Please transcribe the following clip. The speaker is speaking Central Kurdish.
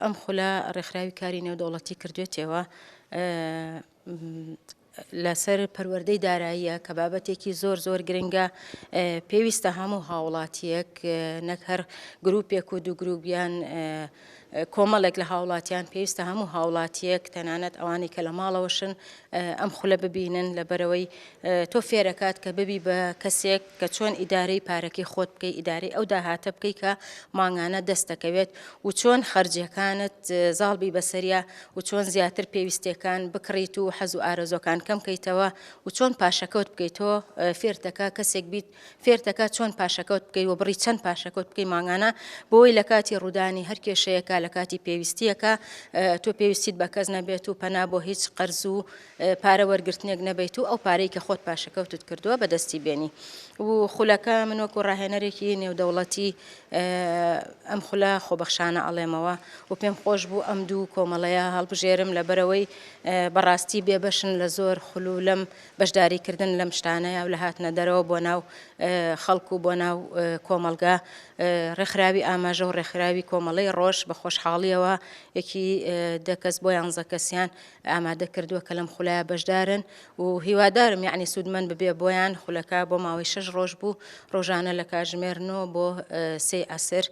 ئەم خولە ڕێکخراوی کاری نێودەوڵەتی کردوێتەوە لەسەر پەروەردەی داراییە کە بابەتێکی زۆر گرنگە پێویستە هەموو هاوڵاتیەک نەک هەر گروپێک و دوو گروپیان کۆمەڵێک لە هاوڵاتیان پێویستە هەموو هاوڵاتیەک تەنانەت ئەوانی کە لە ماڵەوەشن ئەم خولە ببینن لەبەرەوەی تۆ فێرەکات کە ببی بە کەسێک کە چۆن ئیدارەی پارەکەی خۆت بکەی ئیدارەی ئەو داهاتە بکەی کە ماڭانە دەست دەکەوێت و چۆن خەرجیەکانت زاڵبی بەسەریا و چۆن زیاتر پێویستیەکان بکڕیت و حەز و ئارەزۆکان کەم بکەیتەوە و چۆن پاشەکەوت بکەیتەوە فێرتەکە کەسێک بیت فێرتەکە چۆن پاشەکەوت بکەی و بڕی چەند پاشەکەوت بکەی ماڭانە بۆی لە کاتی ڕوودانی هەر کێشەیەکە لە کاتی پێویستیەکە تۆ پێویستیت بە کەس نەبێت و پەنا بۆ هیچ قەرز و پارە وەرگرتنێک نەبێت و ئەو پارەی کە خۆت پاشەکەوتت کردووە بەدەستی بێنی و خولەکە من وەکو ڕاهێنەرێکی نێودەوڵەتی ئەم خولە خۆبەخشانە ئەڵێمەوە و پێم خۆش بوو ئەم دوو کۆمەڵەیە هەڵبژێرم لەبەرەوەی بەڕاستی بێبەشن لە زۆر خولو لەم بەشداریکردن لەم شتانەیە و لە هاتنە دەرەوە بۆ ناو خەڵکو و بۆ ناو کۆمەلگا ڕێکخراوی ئاماژە و ڕێکخراوی کۆمەڵەی ڕۆژ بە خۆشحاڵیەوە یەکی 10 کەس بۆ 11 کەسیان ئامادە کردووە کە لەم خولایە بەشدارن و هیوادارم یعنی سوودمەند ببێ بۆیان خولەکە بۆ ماوەی 6 ڕۆژ بوو ڕۆژانە لە کاتژمێر 9 بۆ 3 عەسر